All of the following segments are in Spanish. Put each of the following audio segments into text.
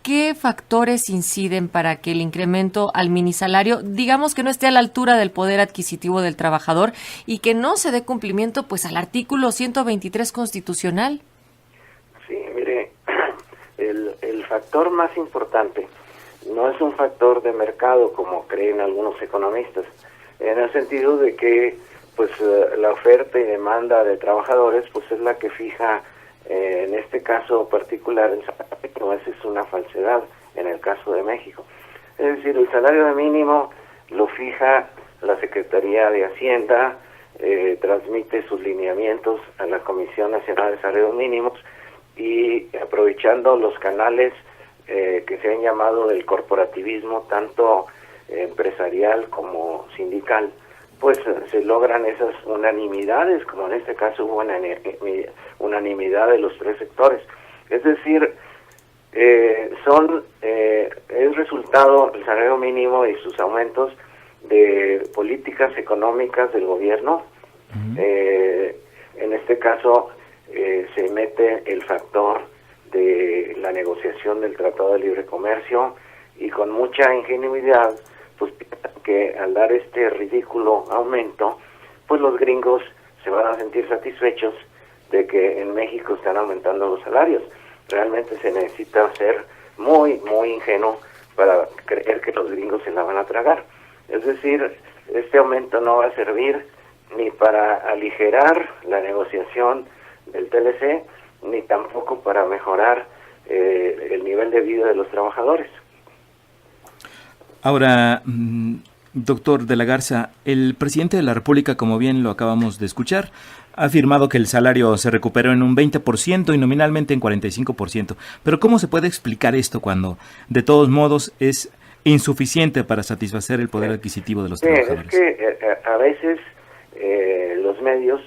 ¿qué factores inciden para que el incremento al minisalario, digamos que no esté a la altura del poder adquisitivo del trabajador y que no se dé cumplimiento pues al artículo 123 constitucional? Sí, mire, el factor más importante no es un factor de mercado como creen algunos economistas, en el sentido de que pues la oferta y demanda de trabajadores pues es la que fija en este caso particular el salario. Esa es una falsedad en el caso de México. Es decir, el salario mínimo lo fija la Secretaría de Hacienda, transmite sus lineamientos a la Comisión Nacional de Salarios Mínimos y aprovechando los canales que se han llamado del corporativismo, tanto empresarial como sindical, pues se logran esas unanimidades, como en este caso hubo una unanimidad de los tres sectores. Es decir, es resultado el salario mínimo y sus aumentos de políticas económicas del gobierno. En este caso se mete el factor de la negociación del Tratado de Libre Comercio y con mucha ingenuidad pues que al dar este ridículo aumento pues los gringos se van a sentir satisfechos de que en México están aumentando los salarios. Realmente se necesita ser muy ingenuo para creer que los gringos se la van a tragar. Es decir, este aumento no va a servir ni para aligerar la negociación del TLC, ni tampoco para mejorar el nivel de vida de los trabajadores. Ahora, doctor de la Garza, el presidente de la República, como bien lo acabamos de escuchar, ha afirmado que el salario se recuperó en un 20% y nominalmente en 45%. Pero ¿cómo se puede explicar esto cuando, de todos modos, es insuficiente para satisfacer el poder adquisitivo de los trabajadores? Es que a veces los medios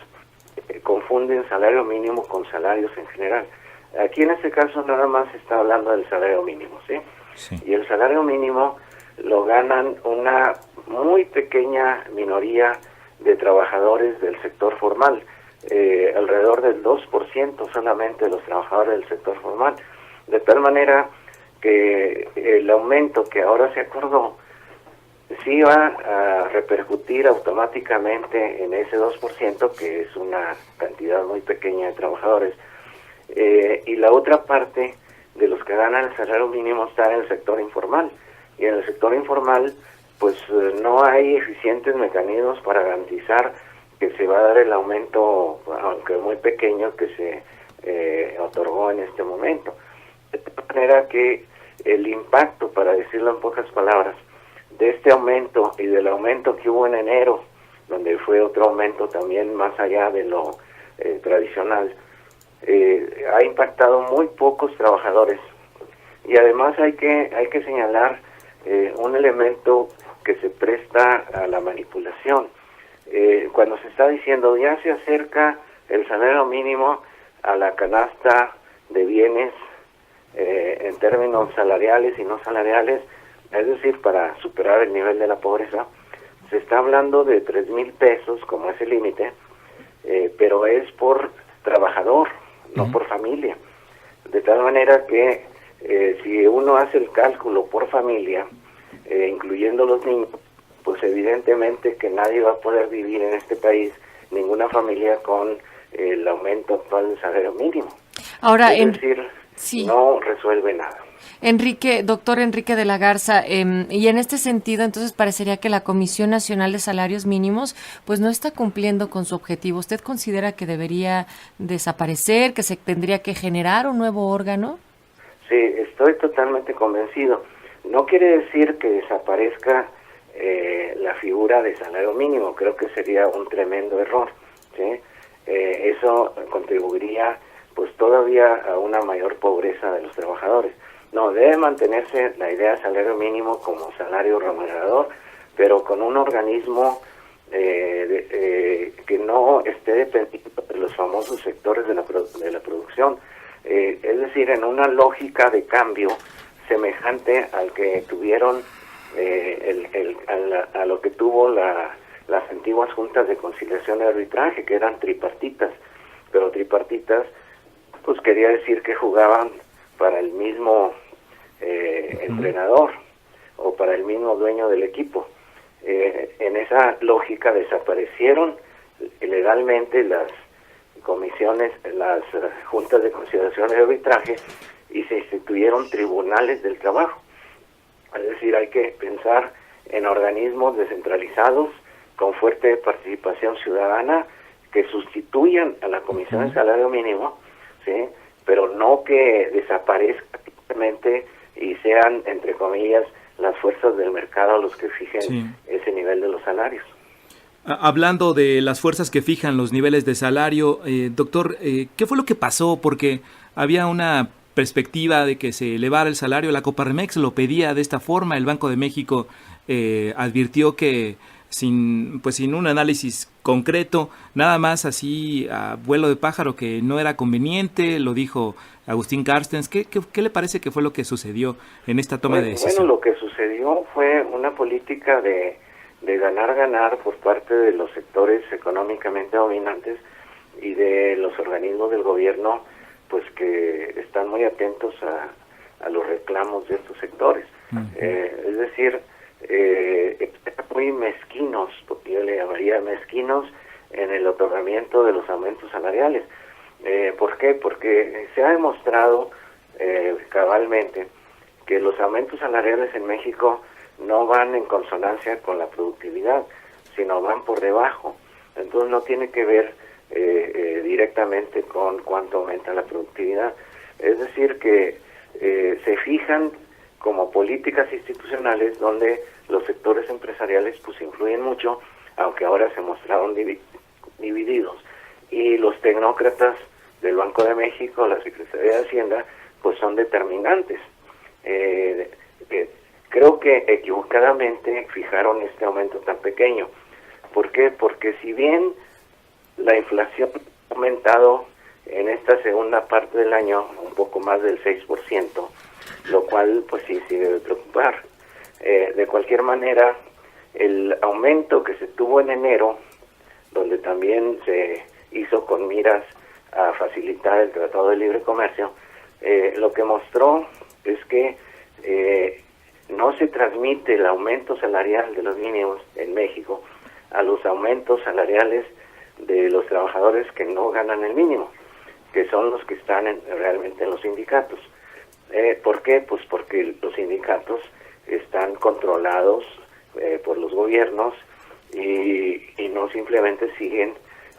confunden salario mínimo con salarios en general. Aquí en este caso nada más se está hablando del salario mínimo, ¿sí? Sí. Y el salario mínimo lo ganan una muy pequeña minoría de trabajadores del sector formal, alrededor del 2% solamente de los trabajadores del sector formal, de tal manera que el aumento que ahora se acordó sí va a repercutir automáticamente en ese 2%, que es una cantidad muy pequeña de trabajadores, y la otra parte de los que ganan el salario mínimo está en el sector informal, y en el sector informal pues no hay eficientes mecanismos para garantizar que se va a dar el aumento, aunque muy pequeño, que se otorgó en este momento. De tal manera que el impacto, para decirlo en pocas palabras, de este aumento y del aumento que hubo en enero, donde fue otro aumento también más allá de lo tradicional, ha impactado muy pocos trabajadores. Y además hay que señalar un elemento que se presta a la manipulación. Cuando se está diciendo ya se acerca el salario mínimo a la canasta de bienes en términos salariales y no salariales, es decir, para superar el nivel de la pobreza, se está hablando de 3,000 pesos como es el límite, pero es por trabajador, no por familia. De tal manera que si uno hace el cálculo por familia, incluyendo los niños, pues evidentemente que nadie va a poder vivir en este país, ninguna familia, con el aumento actual del salario mínimo. Ahora, es decir, sí, no resuelve nada. Doctor Enrique de la Garza, y en este sentido, entonces parecería que la Comisión Nacional de Salarios Mínimos pues no está cumpliendo con su objetivo. ¿Usted considera que debería desaparecer, que se tendría que generar un nuevo órgano? Sí, estoy totalmente convencido. No quiere decir que desaparezca la figura de salario mínimo, creo que sería un tremendo error, ¿sí? Eso contribuiría pues todavía a una mayor pobreza de los trabajadores. No, debe mantenerse la idea de salario mínimo como salario remunerador, pero con un organismo que no esté dependiendo de los famosos sectores de la producción, es decir, en una lógica de cambio semejante al que tuvieron a lo que tuvo las antiguas juntas de conciliación y arbitraje, que eran tripartitas, pero tripartitas pues quería decir que jugaban para el mismo entrenador o para el mismo dueño del equipo. En esa lógica desaparecieron legalmente las comisiones, las juntas de conciliación y arbitraje, y se instituyeron tribunales del trabajo. Es decir, hay que pensar en organismos descentralizados con fuerte participación ciudadana que sustituyan a la Comisión de Salario Mínimo, ¿sí? Pero no que desaparezca simplemente y sean, entre comillas, las fuerzas del mercado los que fijen ese nivel de los salarios. Hablando de las fuerzas que fijan los niveles de salario, doctor, ¿qué fue lo que pasó? Porque había una perspectiva de que se elevara el salario, la Coparmex lo pedía de esta forma, el Banco de México advirtió que sin un análisis concreto, nada más así a vuelo de pájaro, que no era conveniente, lo dijo Agustín Carstens. ¿Qué le parece que fue lo que sucedió en esta toma de decisión? Bueno, lo que sucedió fue una política de ganar por parte de los sectores económicamente dominantes y de los organismos del gobierno, pues que están muy atentos a los reclamos de estos sectores. Es decir, muy mezquinos, porque yo le llamaría mezquinos en el otorgamiento de los aumentos salariales. ¿Por qué? Porque se ha demostrado cabalmente que los aumentos salariales en México no van en consonancia con la productividad, sino van por debajo. Entonces no tiene que ver directamente con cuánto aumenta la productividad. Es decir, que se fijan como políticas institucionales donde los sectores empresariales pues influyen mucho, aunque ahora se mostraron divididos. Y los tecnócratas del Banco de México, la Secretaría de Hacienda, pues son determinantes. Creo que equivocadamente fijaron este aumento tan pequeño. ¿Por qué? Porque si bien la inflación ha aumentado en esta segunda parte del año un poco más del 6%, lo cual pues sí debe preocupar. De cualquier manera, el aumento que se tuvo en enero, donde también se hizo con miras a facilitar el Tratado de Libre Comercio, lo que mostró es que no se transmite el aumento salarial de los mínimos en México a los aumentos salariales de los trabajadores que no ganan el mínimo, que son los que están realmente en los sindicatos. ¿Por qué? Pues porque los sindicatos están controlados por los gobiernos y no simplemente siguen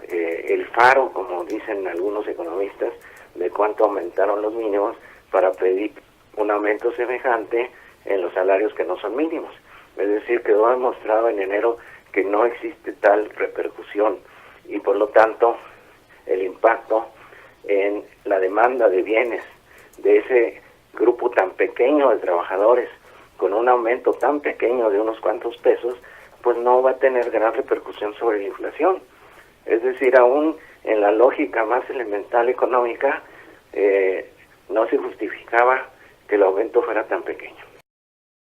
el faro, como dicen algunos economistas, de cuánto aumentaron los mínimos para pedir un aumento semejante en los salarios que no son mínimos. Es decir, quedó demostrado en enero que no existe tal repercusión y por lo tanto el impacto en la demanda de bienes de ese grupo tan pequeño de trabajadores con un aumento tan pequeño de unos cuantos pesos, pues no va a tener gran repercusión sobre la inflación. Es decir, aún en la lógica más elemental económica no se justificaba que el aumento fuera tan pequeño.